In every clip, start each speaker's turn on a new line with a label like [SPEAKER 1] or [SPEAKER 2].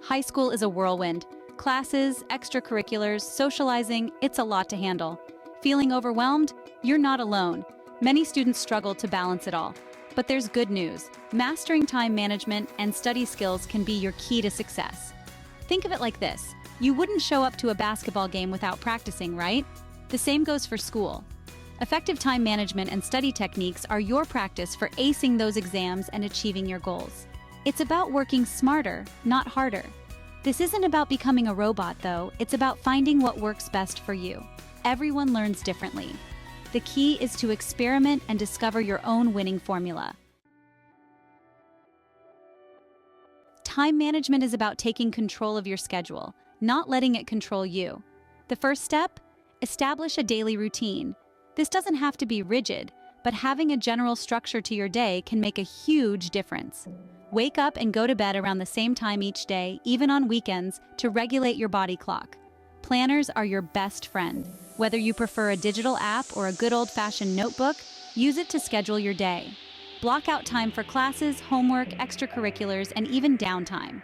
[SPEAKER 1] High school is a whirlwind. Classes, extracurriculars, socializing, it's a lot to handle. Feeling overwhelmed? You're not alone. Many students struggle to balance it all. But there's good news. Mastering time management and study skills can be your key to success. Think of it like this. You wouldn't show up to a basketball game without practicing, right? The same goes for school. Effective time management and study techniques are your practice for acing those exams and achieving your goals. It's about working smarter, not harder. This isn't about becoming a robot, though. It's about finding what works best for you. Everyone learns differently. The key is to experiment and discover your own winning formula. Time management is about taking control of your schedule, not letting it control you. The first step? Establish a daily routine. This doesn't have to be rigid, but having a general structure to your day can make a huge difference. Wake up and go to bed around the same time each day, even on weekends, to regulate your body clock. Planners are your best friend. Whether you prefer a digital app or a good old-fashioned notebook, use it to schedule your day. Block out time for classes, homework, extracurriculars, and even downtime.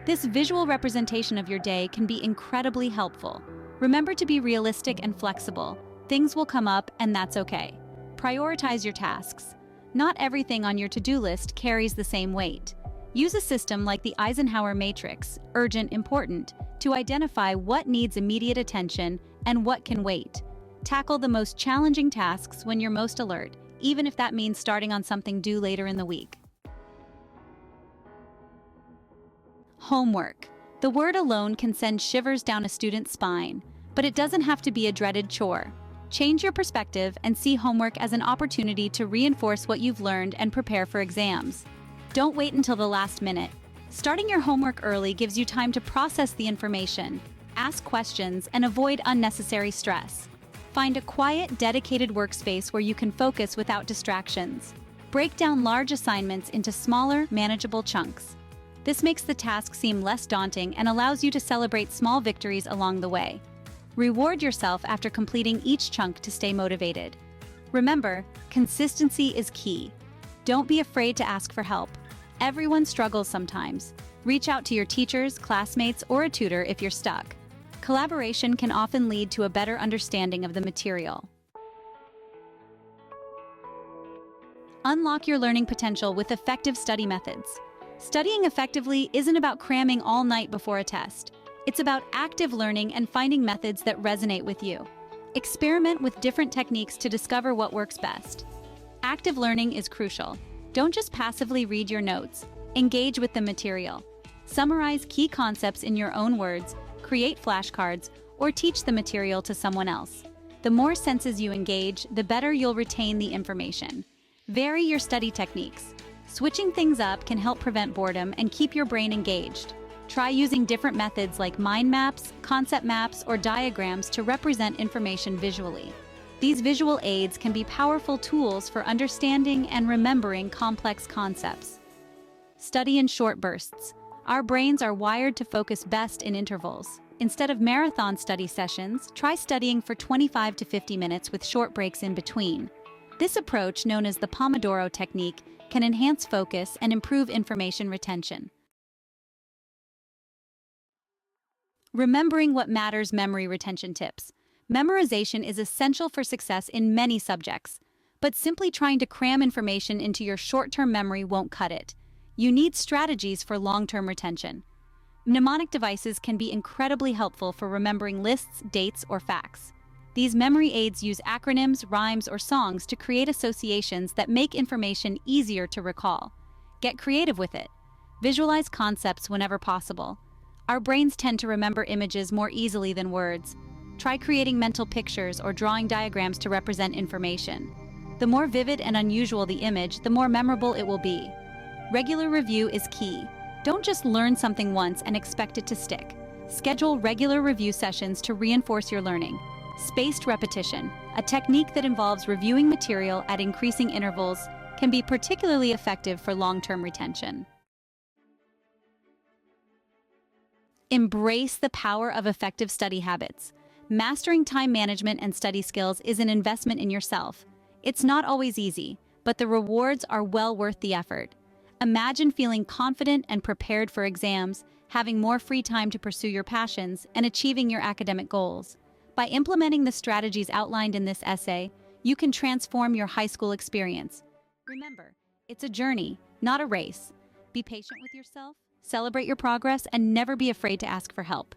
[SPEAKER 1] This visual representation of your day can be incredibly helpful. Remember to be realistic and flexible. Things will come up, and that's okay. Prioritize your tasks. Not everything on your to-do list carries the same weight. Use a system like the Eisenhower matrix, urgent, important, to identify what needs immediate attention and what can wait. Tackle the most challenging tasks when you're most alert, even if that means starting on something due later in the week. Homework. The word alone can send shivers down a student's spine, but it doesn't have to be a dreaded chore. Change your perspective and see homework as an opportunity to reinforce what you've learned and prepare for exams. Don't wait until the last minute. Starting your homework early gives you time to process the information, ask questions, and avoid unnecessary stress. Find a quiet, dedicated workspace where you can focus without distractions. Break down large assignments into smaller, manageable chunks. This makes the task seem less daunting and allows you to celebrate small victories along the way. Reward yourself after completing each chunk to stay motivated. Remember, consistency is key. Don't be afraid to ask for help. Everyone struggles sometimes. Reach out to your teachers, classmates, or a tutor if you're stuck. Collaboration can often lead to a better understanding of the material. Unlock your learning potential with effective study methods. Studying effectively isn't about cramming all night before a test. It's about active learning and finding methods that resonate with you. Experiment with different techniques to discover what works best. Active learning is crucial. Don't just passively read your notes. Engage with the material. Summarize key concepts in your own words, create flashcards, or teach the material to someone else. The more senses you engage, the better you'll retain the information. Vary your study techniques. Switching things up can help prevent boredom and keep your brain engaged. Try using different methods like mind maps, concept maps, or diagrams to represent information visually. These visual aids can be powerful tools for understanding and remembering complex concepts. Study in short bursts. Our brains are wired to focus best in intervals. Instead of marathon study sessions, try studying for 25 to 50 minutes with short breaks in between. This approach, known as the Pomodoro technique, can enhance focus and improve information retention. Remembering what matters. Memory retention tips. Memorization is essential for success in many subjects, but simply trying to cram information into your short-term memory won't cut it. You need strategies for long-term retention. Mnemonic devices can be incredibly helpful for remembering lists, dates, or facts. These memory aids use acronyms, rhymes, or songs to create associations that make information easier to recall. Get creative with it. Visualize concepts whenever possible. Our brains tend to remember images more easily than words. Try creating mental pictures or drawing diagrams to represent information. The more vivid and unusual the image, the more memorable it will be. Regular review is key. Don't just learn something once and expect it to stick. Schedule regular review sessions to reinforce your learning. Spaced repetition, a technique that involves reviewing material at increasing intervals, can be particularly effective for long-term retention. Embrace the power of effective study habits. Mastering time management and study skills is an investment in yourself. It's not always easy, but the rewards are well worth the effort. Imagine feeling confident and prepared for exams, having more free time to pursue your passions, and achieving your academic goals. By implementing the strategies outlined in this essay, you can transform your high school experience. Remember, it's a journey, not a race. Be patient with yourself, celebrate your progress, and never be afraid to ask for help.